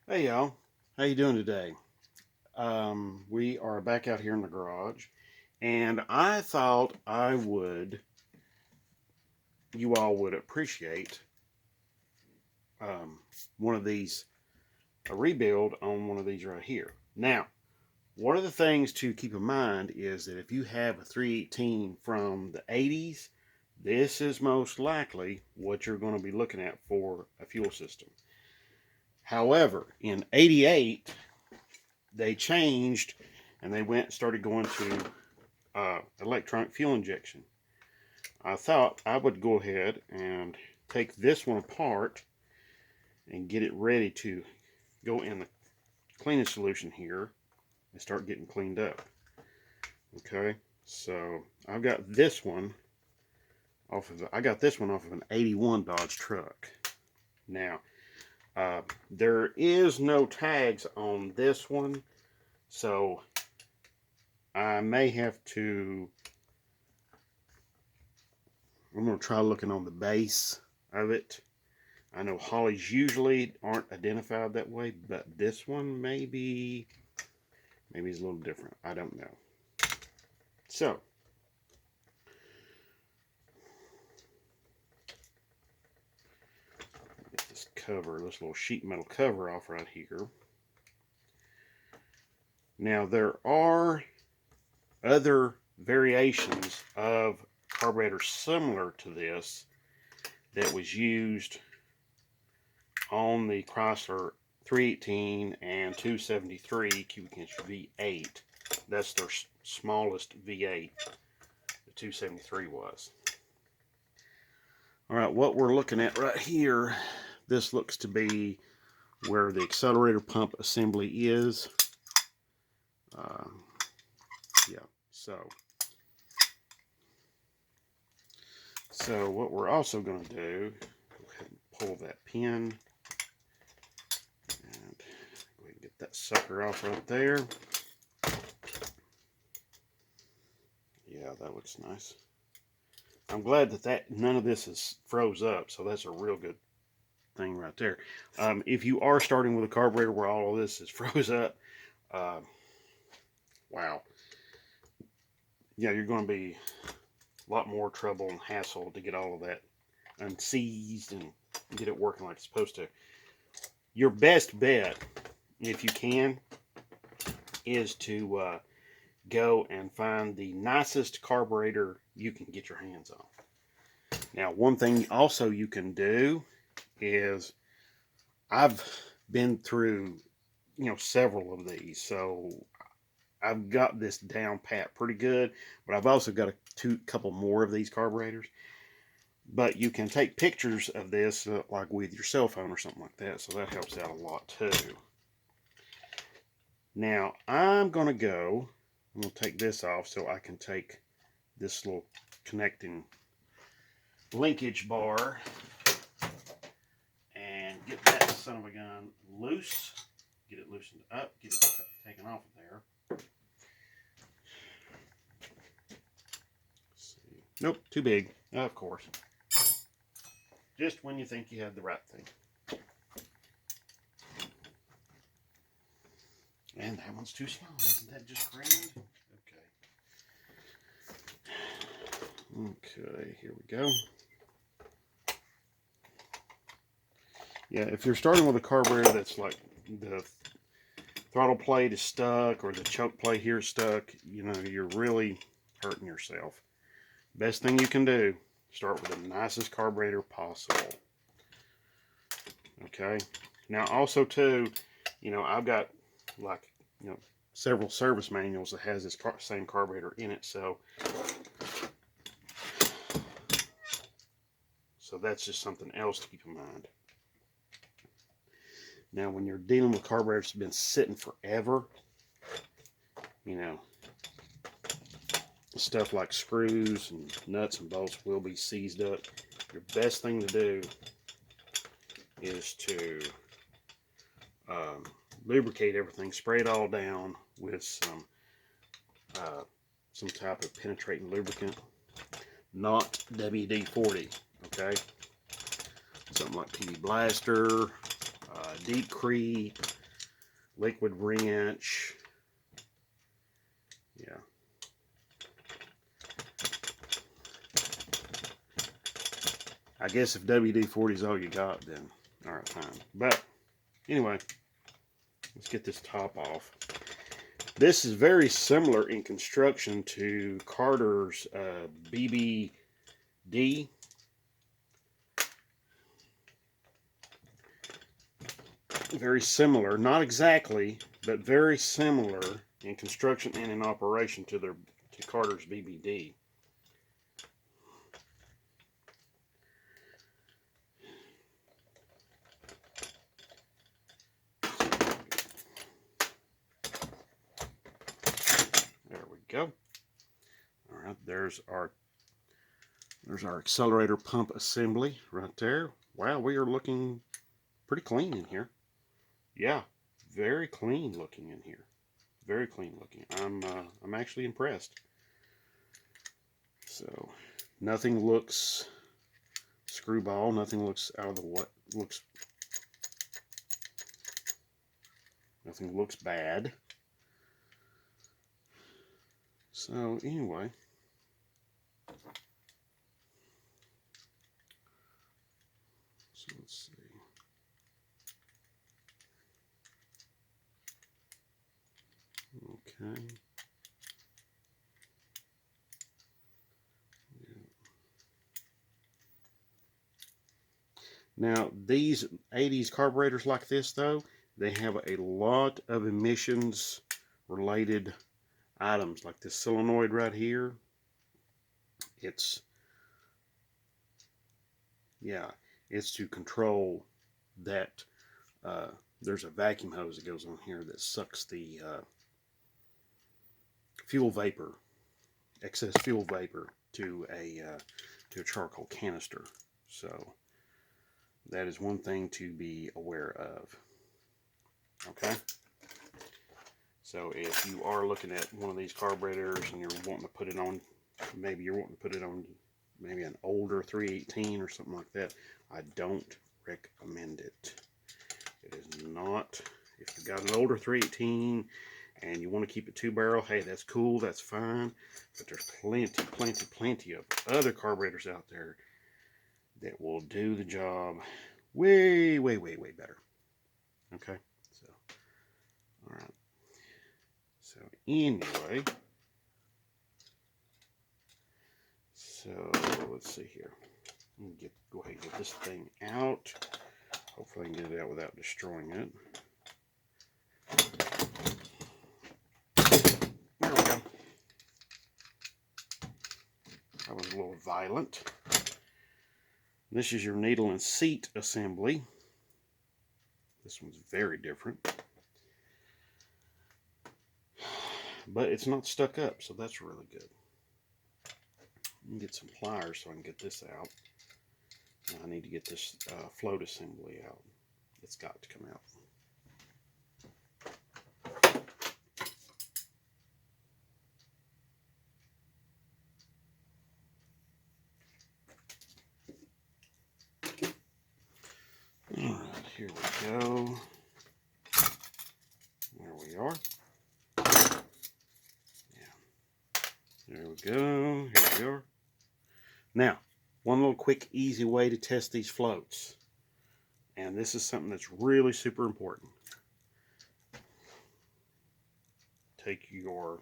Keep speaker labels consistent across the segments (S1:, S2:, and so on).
S1: Hey y'all, how you doing today? We are back out here in the garage, and I thought you all would appreciate um, one of these, a rebuild on one of these right here. Now, one of the things to keep in mind is that if you have a 318 from the 80s, this is most likely what you're going to be looking at for a fuel system. However, in 88, they changed and they went and started going to electronic fuel injection. I thought I would go ahead and take this one apart and get it ready to go in the cleaning solution here and start getting cleaned up. Okay, so I've got this one I got this one off of an 81 Dodge truck. Now, there is no tags on this one, so I may have to I'm going to try looking on the base of it. I know Holleys usually aren't identified that way, but this one maybe is a little different. I don't know. So, get this cover, this little sheet metal cover off right here. Now, there are other variations of carburetor similar to this that was used on the Chrysler 318 and 273 cubic inch V8. That's their smallest V8. The 273 was. All right, what we're looking at right here, this looks to be where the accelerator pump assembly is. Uh, yeah, so what we're also going to do, go ahead and pull that pin and go ahead and get that sucker off right there. Yeah, that looks nice. I'm glad that none of this is froze up, so that's a real good thing right there. If you are starting with a carburetor where all of this is froze up, uh, wow, yeah, you're going to be a lot more trouble and hassle to get all of that unseized and get it working like it's supposed to. Your best bet, if you can, is to go and find the nicest carburetor you can get your hands on. Now, one thing also you can do is I've been through, several of these, so I've got this down pat pretty good, but I've also got a couple more of these carburetors. But you can take pictures of this like with your cell phone or something like that, so that helps out a lot too. Now I'm going to take this off so I can take this little connecting linkage bar and get that son of a gun loose, get it loosened up, get it taken off of there. See. Nope, too big, of course. Just when you think you have the right thing. And that one's too small. Isn't that just grand? Okay. Okay, here we go. Yeah, if you're starting with a carburetor that's like the throttle plate is stuck or the choke plate here is stuck, you're really hurting yourself. Best thing you can do, start with the nicest carburetor possible. Okay. Now also too, I've got like, several service manuals that has this same carburetor in it, so that's just something else to keep in mind. Now, when you're dealing with carburetors that have been sitting forever, stuff like screws and nuts and bolts will be seized up. Your best thing to do is to lubricate everything, spray it all down with some type of penetrating lubricant, not WD-40, okay? Something like PB Blaster. deep creep, liquid wrench. Yeah. I guess if WD-40 is all you got, then alright, fine. But anyway, let's get this top off. This is very similar in construction to Carter's BBD. Very similar, not exactly, but very similar in construction and in operation to Carter's BBD. There we go. All right, there's our accelerator pump assembly right there. Wow, we are looking pretty clean in here. Yeah, very clean looking in here. Very clean looking. I'm actually impressed. So nothing looks screwball. Nothing looks out of the what looks. Nothing looks bad. So anyway, so let's see. Okay. Yeah. Now these 80s carburetors like this though, they have a lot of emissions related items, like this solenoid right here. It's to control that. There's a vacuum hose that goes on here that sucks the fuel vapor, excess fuel vapor, to a charcoal canister. So that is one thing to be aware of. Okay. So if you are looking at one of these carburetors and you're wanting to put it on, maybe you're wanting to put it on maybe an older 318 or something like that, I don't recommend it. It is not. If you've got an older 318 and you want to keep it 2-barrel, hey, that's cool, that's fine. But there's plenty of other carburetors out there that will do the job way better. Okay, so all right. So anyway, so let's see here. Go ahead and get this thing out. Hopefully I can get it out without destroying it. There we go. That was a little violent. This is your needle and seat assembly. This one's very different. But it's not stuck up, so that's really good. Let me get some pliers so I can get this out. And I need to get this float assembly out. It's got to come out. Alright, here we go. There we are. Yeah. There we go. Here we are. Now, one little quick, easy way to test these floats. And this is something that's really super important. Take your...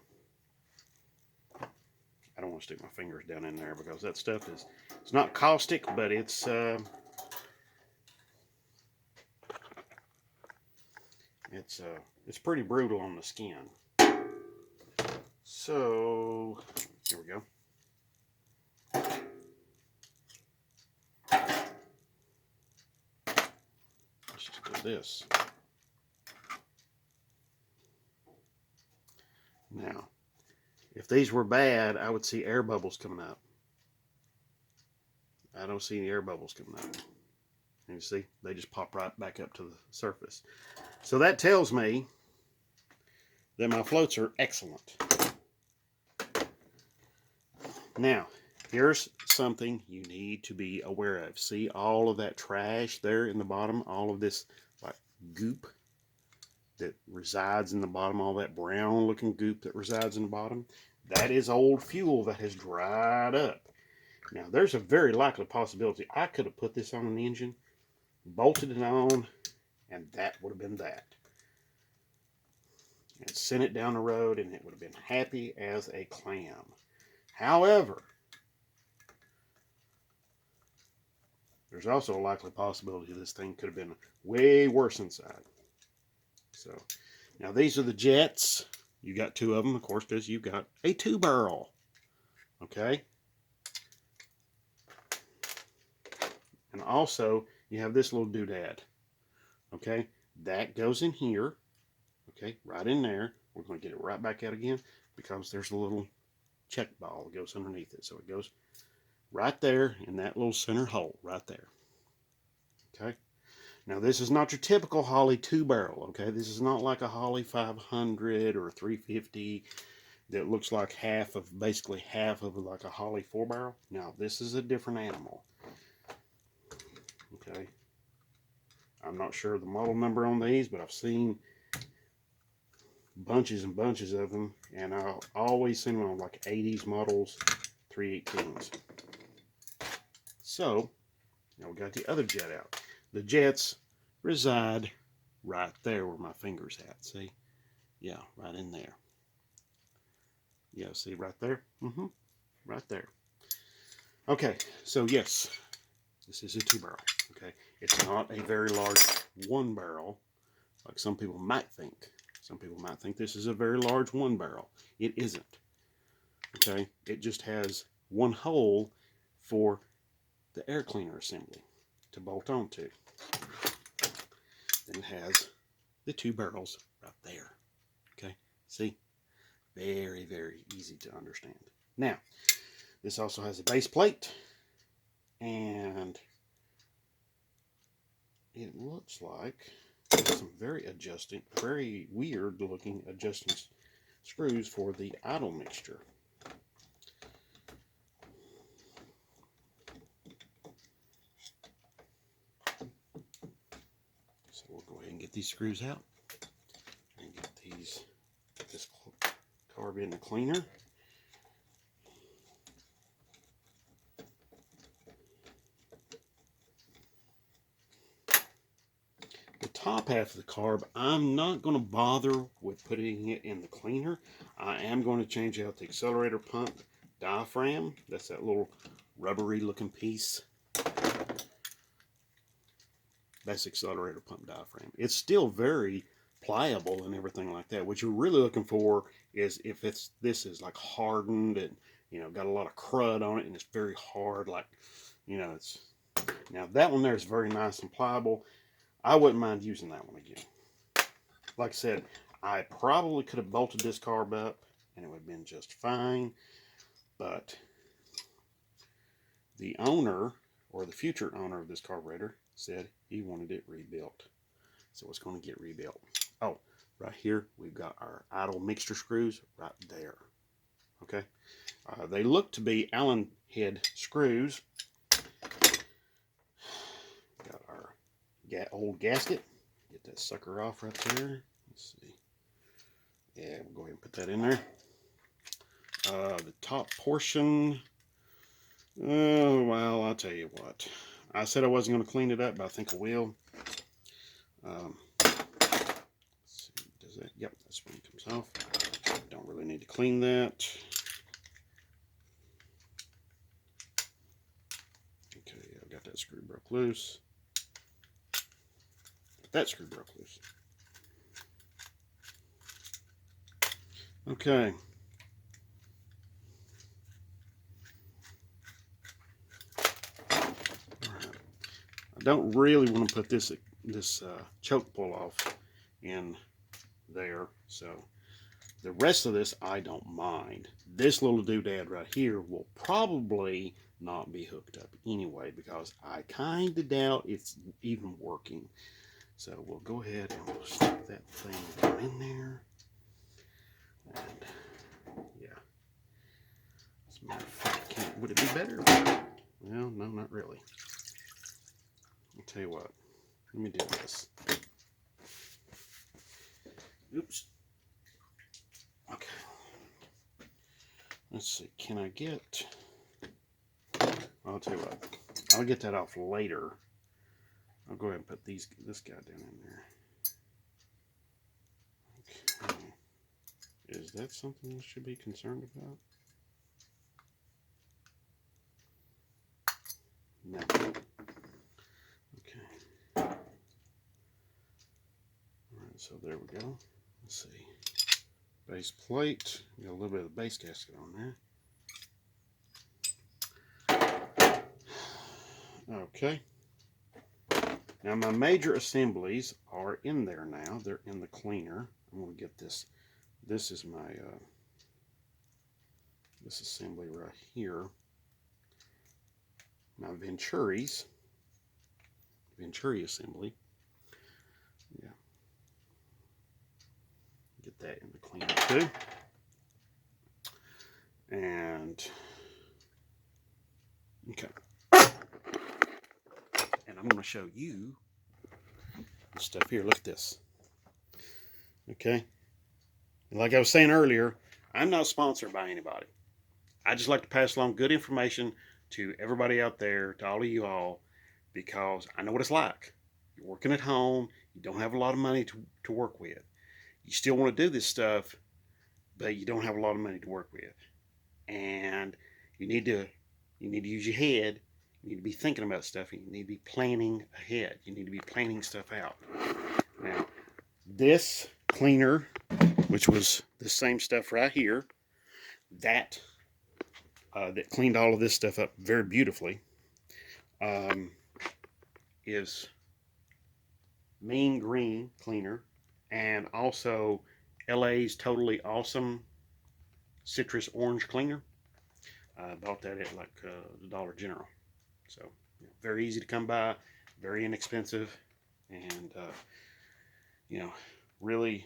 S1: I don't want to stick my fingers down in there because that stuff is... It's not caustic, but it's... It's pretty brutal on the skin. So, here we go. Let's just do this. Now, if these were bad, I would see air bubbles coming up. I don't see any air bubbles coming up. And you see, they just pop right back up to the surface. So that tells me that my floats are excellent. Now, here's something you need to be aware of. See all of that trash there in the bottom? All of this, like goop that resides in the bottom, all that brown looking goop that resides in the bottom, that is old fuel that has dried up. Now, there's a very likely possibility I could have put this on an engine, bolted it on, and that would have been that. And sent it down the road, and it would have been happy as a clam. However, there's also a likely possibility this thing could have been way worse inside. So, now these are the jets. You got two of them, of course, because you've got a 2-barrel. Okay? And also, you have this little doodad. Okay? That goes in here. Okay? Right in there. We're going to get it right back out again because there's a little check ball that goes underneath it. So it goes right there in that little center hole right there. Okay? Now, this is not your typical Holley 2-barrel, okay? This is not like a Holley 500 or 350 that looks like basically half of like a Holley 4-barrel. Now, this is a different animal, okay? I'm not sure the model number on these, but I've seen bunches and bunches of them, and I've always seen them on like 80s models, 318s. So, now we got the other jet out. The jets reside right there where my finger's at. See? Yeah, right in there. Yeah, see right there? Right there. Okay, so yes, this is a 2-barrel. Okay, it's not a very large 1-barrel like some people might think. Some people might think this is a very large 1-barrel. It isn't. Okay, it just has one hole for the air cleaner assembly to bolt onto. Then it has the 2 barrels right there. Okay, see? Very, very easy to understand. Now, this also has a base plate, and it looks like some very weird looking adjusting screws for the idle mixture. So we'll go ahead and get these screws out and get this carb in the cleaner. The top half of the carb, I'm not going to bother with putting it in the cleaner. I am going to change out the accelerator pump diaphragm. That's that little rubbery looking piece. That's accelerator pump diaphragm. It's still very pliable and everything like that. What you're really looking for is if this is like hardened and got a lot of crud on it and it's very hard, like it's. Now that one there is very nice and pliable. I wouldn't mind using that one again. Like I said, I probably could have bolted this carb up and it would have been just fine, but the owner or the future owner of this carburetor said he wanted it rebuilt. So it's going to get rebuilt. Oh, right here we've got our idle mixture screws right there. Okay, they look to be Allen head screws. Got our old gasket. Get that sucker off right there. Let's see. Yeah, we'll go ahead and put that in there. The top portion. Oh, well, I'll tell you what. I said I wasn't going to clean it up, but I think I will. Let's see, does that? Yep, that spring comes off. Don't really need to clean that. Okay, I got that screw broke loose. That screw broke loose. Okay. I don't really want to put this choke pull off in there, so the rest of this I don't mind. This little doodad right here will probably not be hooked up anyway because I kind of doubt it's even working. So we'll go ahead and we'll stick that thing down in there. And yeah, as a matter of fact, would it be better? Well, no, not really. I'll tell you what, let me do this. Oops. Okay. Let's see. Can I get... I'll tell you what. I'll get that off later. I'll go ahead and put this guy down in there. Okay. Is that something I should be concerned about? No. Okay. Alright, so there we go. Let's see. Base plate. Got a little bit of the base gasket on there. Okay. Now my major assemblies are in there now. They're in the cleaner. I'm going to get this. This is my this assembly right here. My Venturi assembly. Yeah. Get that in the cleaner too. And okay. And I'm going to show you the stuff here. Look at this. Okay. And like I was saying earlier, I'm not sponsored by anybody. I just like to pass along good information to everybody out there, to all of you all, because I know what it's like. You're working at home, you don't have a lot of money to work with. You still want to do this stuff, but you don't have a lot of money to work with. And you need to use your head. You need to be thinking about stuff, and you need to be planning ahead. You need to be planning stuff out. Now, this cleaner, which was the same stuff right here, that cleaned all of this stuff up very beautifully, is Mean Green cleaner, and also LA's Totally Awesome Citrus Orange cleaner. I bought that at like the Dollar General. So very easy to come by, very inexpensive, and really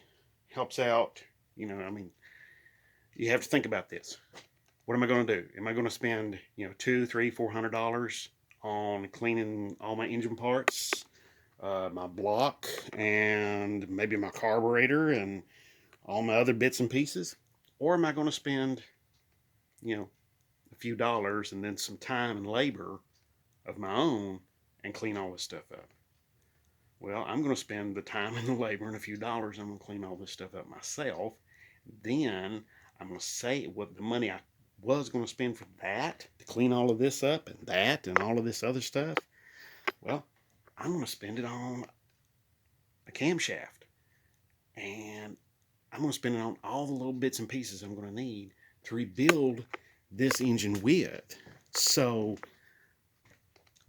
S1: helps out. I mean, you have to think about this. What am I going to do? Am I going to spend $200, $300, $400 on cleaning all my engine parts, my block, and maybe my carburetor and all my other bits and pieces? Or am I going to spend a few dollars and then some time and labor of my own and clean all this stuff up? Well, I'm going to spend the time and the labor and a few dollars. I'm going to clean all this stuff up myself. Then I'm going to say what the money I was going to spend for that, to clean all of this up and that and all of this other stuff, well, I'm going to spend it on a camshaft. And I'm going to spend it on all the little bits and pieces I'm going to need to rebuild this engine with. So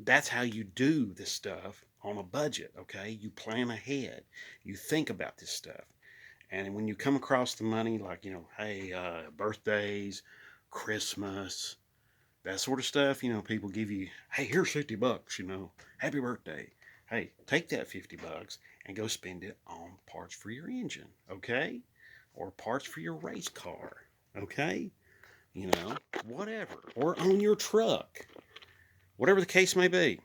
S1: that's how you do this stuff on a budget, okay? You plan ahead. You think about this stuff. And when you come across the money, like, hey, birthdays, Christmas, that sort of stuff, people give you, hey, here's $50, happy birthday. Hey, take that $50 and go spend it on parts for your engine, okay? Or parts for your race car, okay? Whatever. Or on your truck. Whatever the case may be.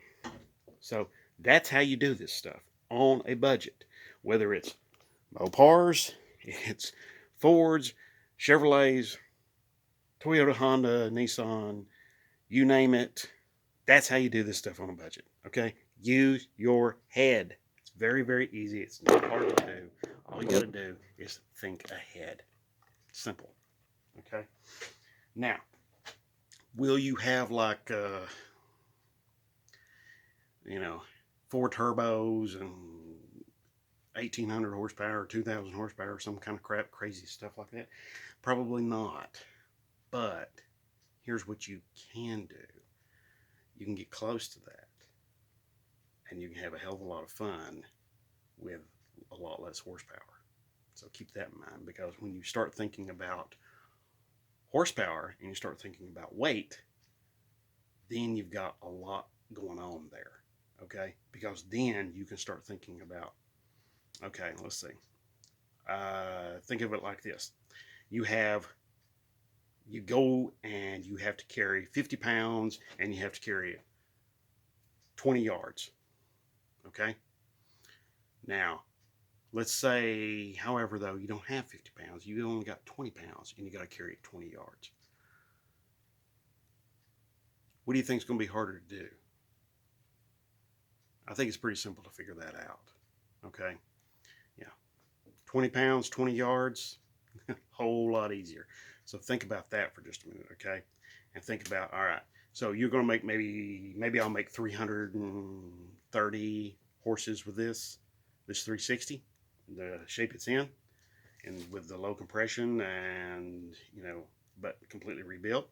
S1: So that's how you do this stuff on a budget. Whether it's Mopars, it's Fords, Chevrolets, Toyota, Honda, Nissan, you name it. That's how you do this stuff on a budget, okay? Use your head. It's very, very easy. It's not hard to do. All you got to do is think ahead. Simple, okay? Now, will you have like, 4 turbos and 1,800 horsepower, 2,000 horsepower, some kind of crap, crazy stuff like that? Probably not. But here's what you can do. You can get close to that. And you can have a hell of a lot of fun with a lot less horsepower. So keep that in mind, because when you start thinking about horsepower and you start thinking about weight, then you've got a lot going on there. Okay? Because then you can start thinking about, okay, let's see. Think of it like this. You go and you have to carry 50 pounds and you have to carry 20 yards. Okay? Now, Let's say, however, though, you don't have 50 pounds. You only got 20 pounds and you got to carry it 20 yards. What do you think is going to be harder to do? I think it's pretty simple to figure that out. Okay? Yeah. 20 pounds, 20 yards, whole lot easier. So think about that for just a minute, okay? And think about, all right, so you're going to make maybe I'll make 330 horses with this 360, the shape it's in, and with the low compression and, but completely rebuilt.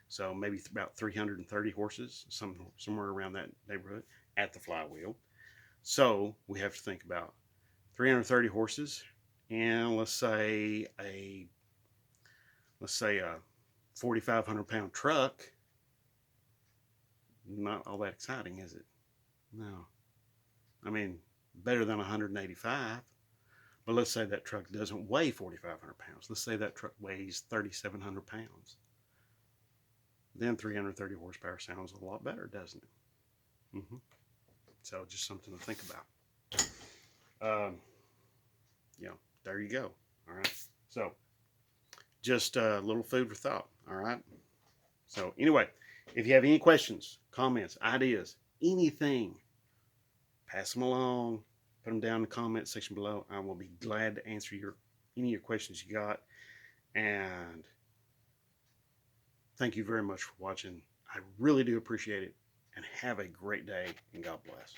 S1: So maybe about 330 horses, somewhere around that neighborhood at the flywheel. So we have to think about 330 horses, and let's say a 4,500 pound truck. Not all that exciting, is it? No. I mean, better than 185. But let's say that truck doesn't weigh 4,500 pounds. Let's say that truck weighs 3,700 pounds. Then 330 horsepower sounds a lot better, doesn't it? So just something to think about. There you go. All right. So just a little food for thought. All right. So anyway, if you have any questions, comments, ideas, anything, pass them along. Put them down in the comment section below. I will be glad to answer any of your questions you got. And thank you very much for watching. I really do appreciate it. And have a great day, and God bless.